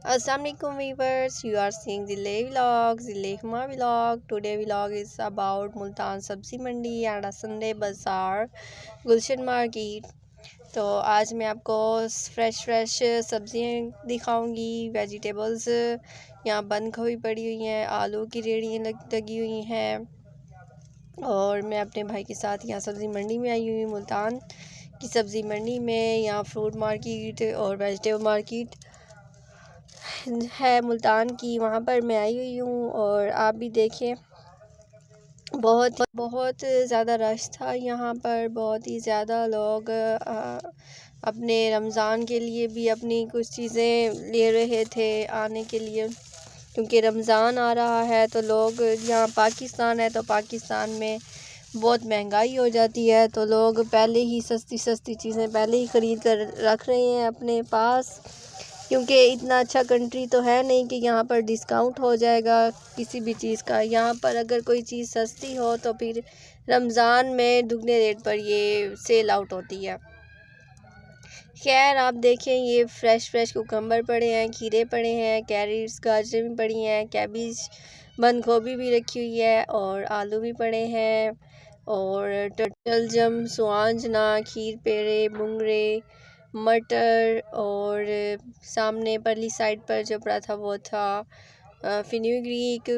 Assalamualaikum viewers, you are seeing Zilay Vlogs, Zilay Huma Vlog. Today vlog is about Multan Sabzi Mandi and a Sunday Bazaar, Gulshan market. तो आज मैं आपको fresh सब्जियां दिखाऊंगी, vegetables. यहाँ बंद गोभी पड़ी हुई हैं, आलू की रेहड़ियाँ लगी हुई हैं। और मैं अपने भाई के साथ यहाँ सब्ज़ी मंडी में आई हुई हूँ, मुल्तान की सब्ज़ी मंडी में। यहाँ फ्रूट मार्केट और वेजिटेबल मार्केट है मुल्तान की, वहाँ पर मैं आई हुई हूँ। और आप भी देखें, बहुत बहुत ज़्यादा रश था यहाँ पर। बहुत ही ज़्यादा लोग अपने रमज़ान के लिए भी अपनी कुछ चीज़ें ले रहे थे आने के लिए, क्योंकि रमज़ान आ रहा है। तो लोग, यहाँ पाकिस्तान है तो पाकिस्तान में बहुत महंगाई हो जाती है, तो लोग पहले ही सस्ती सस्ती चीज़ें पहले ही ख़रीद कर रख रहे हैं अपने पास, क्योंकि इतना अच्छा कंट्री तो है नहीं कि यहाँ पर डिस्काउंट हो जाएगा किसी भी चीज़ का। यहाँ पर अगर कोई चीज़ सस्ती हो तो फिर रमज़ान में दुगने रेट पर ये सेल आउट होती है। खैर आप देखें, ये फ्रेश कुकम्बर पड़े हैं, खीरे पड़े हैं, कैरेट्स गाजर भी पड़ी हैं, कैबेज बंद गोभी भी रखी हुई है, और आलू भी पड़े हैं, और टलजम, सुआंजना, खीर पेड़े, बुंगरे, मटर, और सामने परली साइड पर जो पड़ा था वो था फिन्यूग्रीक।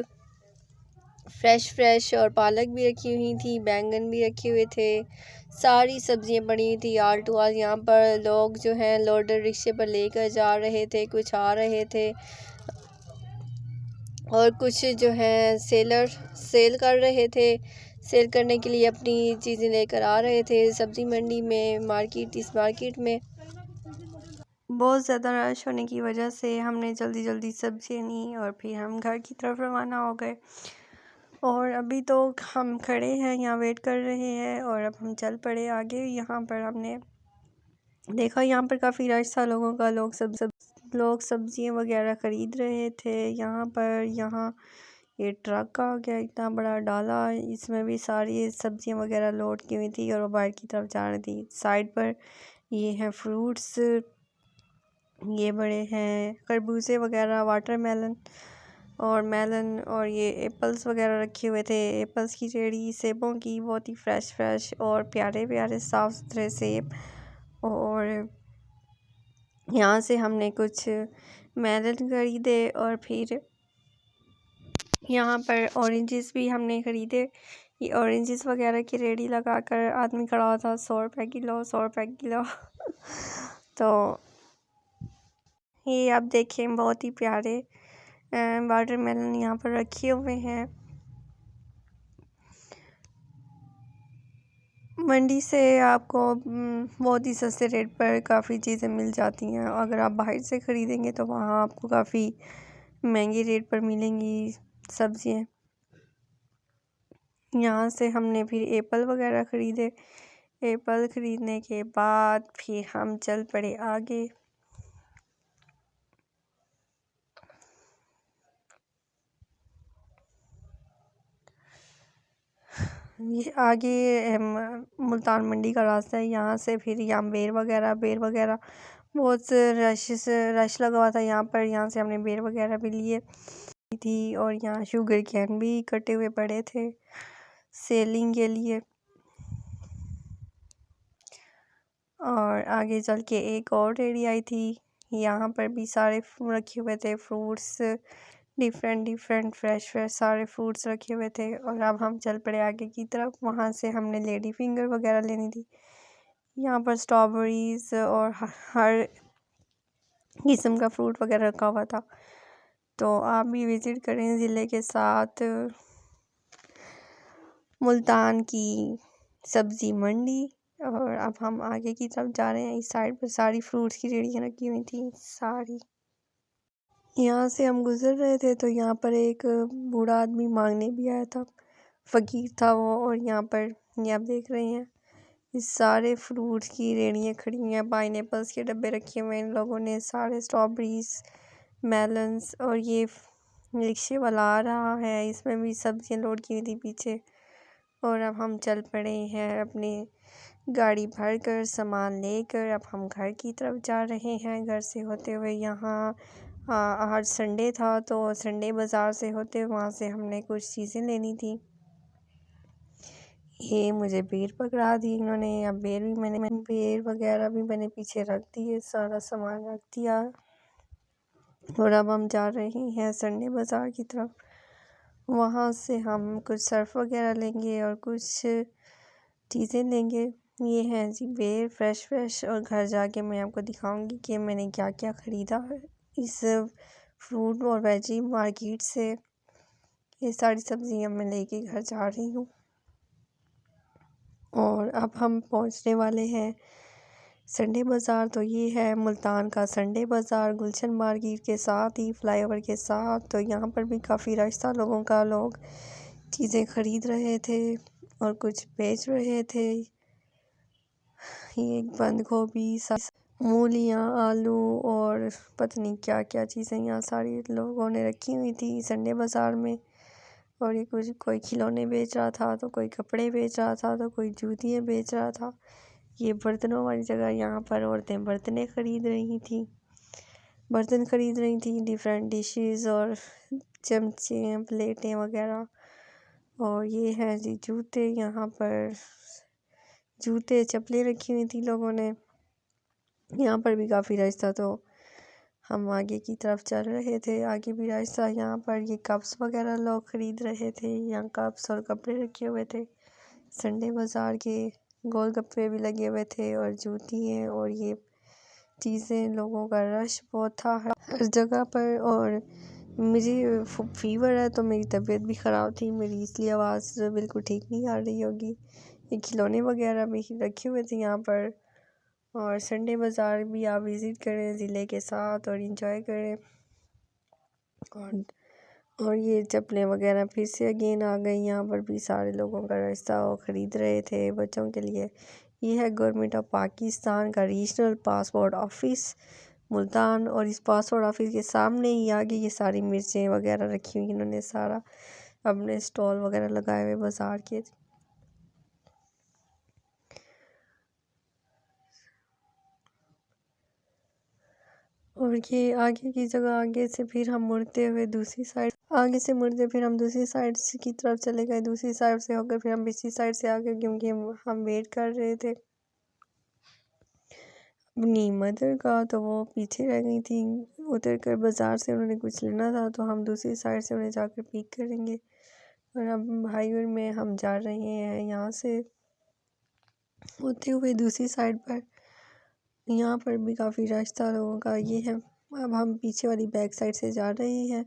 फ्रेश और पालक भी रखी हुई थी, बैंगन भी रखे हुए थे, सारी सब्जियां पड़ी हुई थी आल टू आल। यहाँ पर लोग जो हैं लोडर रिक्शे पर लेकर जा रहे थे, कुछ आ रहे थे, और कुछ जो हैं सेलर सेल कर रहे थे, सेल करने के लिए अपनी चीज़ें लेकर आ रहे थे सब्ज़ी मंडी में। इस मार्केट में बहुत ज़्यादा रश होने की वजह से हमने जल्दी सब्ज़ियाँ ली और फिर हम घर की तरफ रवाना हो गए। और अभी तो हम खड़े हैं यहाँ, वेट कर रहे हैं, और अब हम चल पड़े आगे। यहाँ पर हमने देखा, यहाँ पर काफ़ी रश था लोगों का, लोग सब्जियाँ वगैरह ख़रीद रहे थे। यहाँ ये ट्रक आ गया, इतना बड़ा डाला, इसमें भी सारी सब्जियाँ वगैरह लोड की हुई थी और वो बाहर की तरफ जा रही थी। साइड पर ये हैं फ्रूट्स, ये बड़े हैं खरबूजे वगैरह, वाटरमेलन और मेलन, और ये एप्पल्स वगैरह रखे हुए थे। एप्पल्स की रेहड़ी, सेबों की, बहुत ही फ्रेश और प्यारे साफ़ सुथरे सेब। और यहाँ से हमने कुछ मेलन ख़रीदे, और फिर यहाँ पर ऑरेंजेस भी हमने ख़रीदे। ये ऑरेंजेस वगैरह की रेहड़ी लगाकर आदमी खड़ा हुआ था, 100 रुपये किलो, 100 रुपये किलो। तो ये आप देखें, बहुत ही प्यारे वाटरमेलन यहाँ पर रखे हुए हैं। मंडी से आपको बहुत ही सस्ते रेट पर काफ़ी चीज़ें मिल जाती हैं। अगर आप बाहर से ख़रीदेंगे तो वहाँ आपको काफ़ी महंगे रेट पर मिलेंगी सब्ज़ियाँ। यहाँ से हमने फिर एप्पल वगैरह ख़रीदे। एप्पल ख़रीदने के बाद फिर हम चल पड़े आगे। ये आगे मुल्तान मंडी का रास्ता है। यहाँ से फिर यहाँ बेर वगैरह बहुत रश लगा हुआ था यहाँ पर। यहाँ से हमने बेर वगैरह भी लिए थी, और यहाँ शुगर कैन भी कटे हुए पड़े थे सेलिंग के लिए। और आगे चल के एक और रेहड़ी आई थी, यहाँ पर भी सारे रखे हुए थे फ्रूट्स, डिफरेंट फ्रेश सारे फ्रूट्स रखे हुए थे। और अब हम चल पड़े आगे की तरफ। वहाँ से हमने लेडी फिंगर वगैरह लेनी थी। यहाँ पर स्ट्रॉबेरीज़ और हर किस्म का फ्रूट वगैरह रखा हुआ था। तो आप भी विज़िट करें ज़िले के साथ मुल्तान की सब्ज़ी मंडी। और अब हम आगे की तरफ जा रहे हैं। इस साइड पर सारी फ्रूट्स की रेहड़ियाँ रखी हुई थी सारी। यहाँ से हम गुज़र रहे थे तो यहाँ पर एक बूढ़ा आदमी मांगने भी आया था, फ़कीर था वो। और यहाँ पर ये आप देख रहे हैं, इस सारे फ्रूट्स की रेहड़ियाँ खड़ी हुई हैं। पाइनएप्पल्स के डब्बे रखे हुए हैं इन लोगों ने, सारे स्ट्रॉबेरीज़, मेलन्स। और ये रिक्शे वाला आ रहा है, इसमें भी सब्जियाँ लोड की हुई थी पीछे। और अब हम चल पड़े हैं अपनी गाड़ी भर कर, सामान लेकर। अब हम घर की तरफ जा रहे हैं। घर से होते हुए यहाँ आज संडे था तो संडे बाज़ार से होते वहाँ से हमने कुछ चीज़ें लेनी थी। ये मुझे बेर पकड़ा दी इन्होंने। अब बेर वगैरह भी मैंने पीछे रख दिए, सारा सामान रख दिया। और अब हम जा रहे हैं संडे बाज़ार की तरफ। वहाँ से हम कुछ सर्फ वगैरह लेंगे और कुछ चीज़ें लेंगे। ये हैं जी बेर फ्रेश और घर जाके मैं आपको दिखाऊंगी कि मैंने क्या क्या ख़रीदा इस फ्रूट और वेजी मार्केट से। ये सारी सब्जियां मैं लेके घर जा रही हूँ। और अब हम पहुँचने वाले हैं संडे बाज़ार। तो ये है मुल्तान का संडे बाज़ार, गुलशन मार्केट के साथ ही फ्लाईओवर के साथ। तो यहाँ पर भी काफ़ी रश था लोगों का, लोग चीज़ें ख़रीद रहे थे और कुछ बेच रहे थे। ये बंद गोभी, मूलियाँ, आलू और पता नहीं क्या क्या चीज़ें यहाँ सारी लोगों ने रखी हुई थी संडे बाज़ार में। और ये कुछ कोई खिलौने बेच रहा था, तो कोई कपड़े बेच रहा था, तो कोई जूतियाँ बेच रहा था। ये बर्तनों वाली जगह, यहाँ पर औरतें बर्तनें ख़रीद रही थी, डिफरेंट डिशेस और चमचे प्लेटें वगैरह। और ये है जी जूते, यहाँ पर जूते चप्पलें रखी हुई थी लोगों ने। यहाँ पर भी काफ़ी रश था तो हम आगे की तरफ चल रहे थे। आगे भी रश था। यहाँ पर ये कप्स वगैरह लोग ख़रीद रहे थे। यहाँ कप्स और कपड़े रखे हुए थे। संडे बाज़ार के गोलगप्पे भी लगे हुए थे और जूतियाँ और ये चीज़ें। लोगों का रश बहुत था हर जगह पर। और मुझे फीवर है तो मेरी तबीयत भी ख़राब थी मेरी, इसलिए आवाज़ बिल्कुल ठीक नहीं आ रही होगी। ये खिलौने वगैरह भी रखे हुए थे यहाँ पर। और संडे बाज़ार भी आप विज़िट करें ज़िले के साथ और इंजॉय करें। और ये चप्पलें वगैरह फिर से अगेन आ गई। यहाँ पर भी सारे लोगों का रास्ता वो ख़रीद रहे थे बच्चों के लिए। ये है गवर्नमेंट ऑफ पाकिस्तान का रीजनल पासपोर्ट ऑफिस मुल्तान। और इस पासपोर्ट ऑफिस के सामने ही आगे ये सारी मिर्चें वगैरह रखी हुई। इन्होंने सारा अपने स्टॉल वगैरह लगाए हुए बाज़ार के। और ये आगे की जगह, आगे से फिर हम मुड़ते हुए दूसरी साइड, हम दूसरी साइड की तरफ चले गए। दूसरी साइड से होकर फिर हम पिछली साइड से आ गए, क्योंकि हम वेट कर रहे थे अपनी मदर का। तो वो पीछे रह गई थी उतर कर बाज़ार से, उन्होंने कुछ लेना था तो हम दूसरी साइड से उन्हें जाकर पिक करेंगे। और अब हाईवे में हम जा रहे हैं यहाँ से होते हुए दूसरी साइड पर। यहाँ पर भी काफ़ी रश था लोगों का। ये है, अब हम पीछे वाली बैक साइड से जा रहे हैं।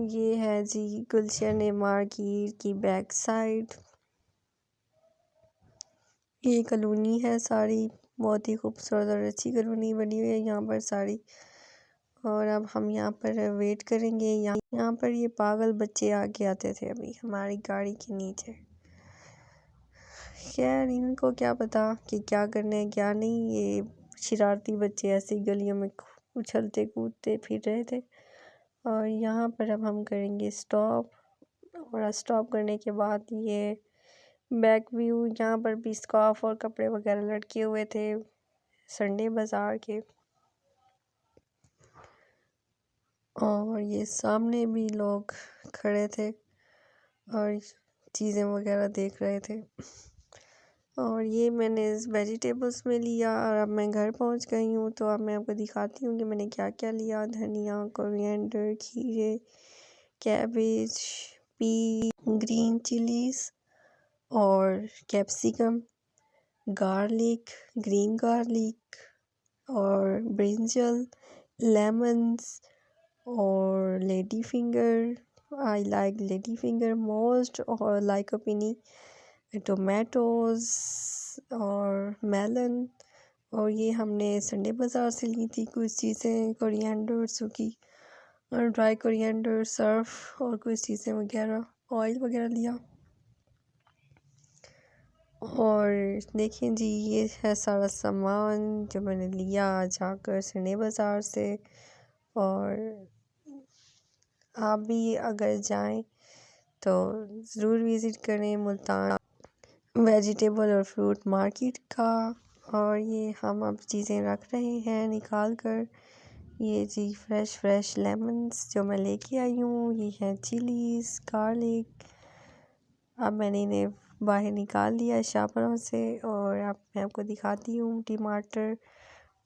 ये है जी गुलशन मार्केट की बैक साइड। ये कॉलोनी है सारी, बहुत ही खूबसूरत और अच्छी कॉलोनी बनी हुई है यहाँ पर सारी। और अब हम यहाँ पर वेट करेंगे। यहाँ पर ये पागल बच्चे आके आते थे अभी हमारी गाड़ी के नीचे। खैर इनको क्या पता कि क्या करना है क्या नहीं। ये शरारती बच्चे ऐसी गलियों में उछलते कूदते फिर रहे थे। और यहाँ पर अब हम करेंगे स्टॉप। और स्टॉप करने के बाद ये बैक व्यू, यहाँ पर भी स्कार्फ और कपड़े वगैरह लटके हुए थे संडे बाज़ार के। और ये सामने भी लोग खड़े थे और चीज़ें वगैरह देख रहे थे। और ये मैंने वेजिटेबल्स में लिया और अब मैं घर पहुंच गई हूँ। तो अब मैं आपको दिखाती हूँ कि मैंने क्या क्या लिया। धनिया, कोरिएंडर, खीरे, कैबेज, पी, ग्रीन चिलीज़ और कैप्सिकम, गार्लिक, ग्रीन गार्लिक और ब्रिंजल, लेमन्स और lady finger. I like lady finger most. और लाइकोपिनी, टोमेटोज़ और मेलन। और ये हमने संडे बाज़ार से ली थी कुछ चीज़ें, कोरिएंडर, सूखी और ड्राई कोरिएंडर, सर्फ और कुछ चीज़ें वगैरह, ऑयल वगैरह लिया। और देखिए जी ये है सारा सामान जो मैंने लिया जाकर संडे बाज़ार से। और आप भी अगर जाएं तो ज़रूर विज़िट करें मुल्तान वेजिटेबल और फ्रूट मार्केट का। और ये हम अब चीज़ें रख रहे हैं निकाल कर। ये जी फ्रेश लेमन्स जो मैं लेके आई हूँ, ये हैं चिलीज़, गार्लिक। अब मैंने इन्हें बाहर निकाल लिया है शापरों से, और अब मैं आपको दिखाती हूँ टमाटर।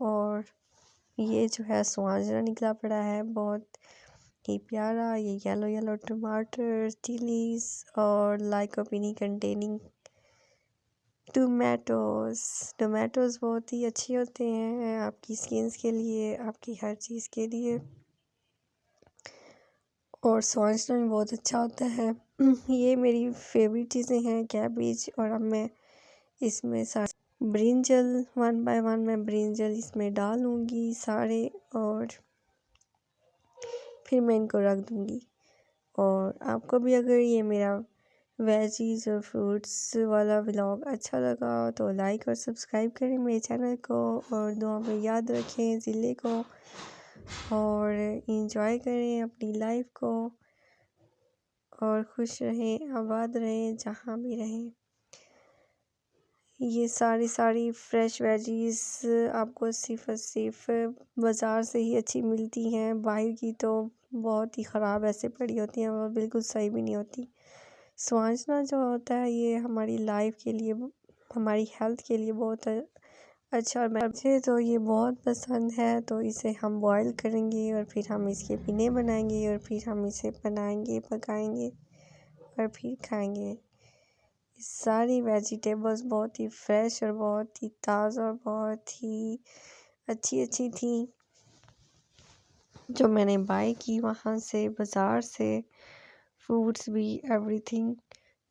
और ये जो है स्वांजरा निकला पड़ा है बहुत ही प्यारा। ये येलो टमाटर, चिलीज़ और लाइकोपिनी कंटेनिंग टोमेटोज़ बहुत ही अच्छे होते हैं आपकी स्किन्स के लिए, आपकी हर चीज़ के लिए। और स्वांजरा भी बहुत अच्छा होता है। ये मेरी फेवरेट चीज़ें हैं, कैबेज। और अब मैं इसमें सारे ब्रिंजल वन बाय वन मैं ब्रिंजल इसमें डालूँगी सारे, और फिर मैं इनको रख दूँगी। और आपको भी अगर ये मेरा वेजीज़ और फ्रूट्स वाला व्लॉग अच्छा लगा तो लाइक और सब्सक्राइब करें मेरे चैनल को, और दुआ में याद रखें ज़िले को, और इंजॉय करें अपनी लाइफ को, और खुश रहें, आबाद रहें जहाँ भी रहें। ये सारी फ्रेश वेजीज़ आपको सिर्फ़ बाज़ार से ही अच्छी मिलती हैं, बाहर की तो बहुत ही ख़राब ऐसे पड़ी होती हैं, वो बिल्कुल सही भी नहीं होती। स्वांजना जो होता है ये हमारी लाइफ के लिए, हमारी हेल्थ के लिए बहुत अच्छा, और मुझे तो ये बहुत पसंद है। तो इसे हम बॉईल करेंगे और फिर हम इसके पीने बनाएंगे, और फिर हम इसे बनाएंगे, पकाएंगे और फिर खाएंगे। सारी वेजिटेबल्स बहुत ही फ्रेश और बहुत ही ताज़ा और बहुत ही अच्छी थी जो मैंने बाय की वहाँ से, बाज़ार से। फ्रूट्स भी, एवरीथिंग।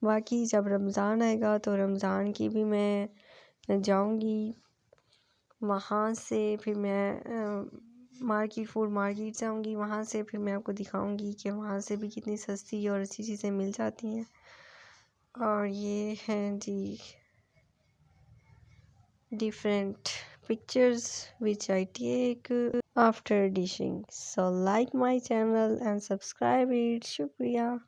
बाकी जब रमज़ान आएगा तो रमज़ान की भी मैं जाऊंगी वहाँ से, फिर मैं फूड मार्केट जाऊंगी वहाँ से, फिर मैं आपको दिखाऊंगी कि वहाँ से भी कितनी सस्ती और अच्छी चीज़ें मिल जाती हैं। और ये हैं जी different pictures which I take after dishing. So like my channel and subscribe it. Shukriya.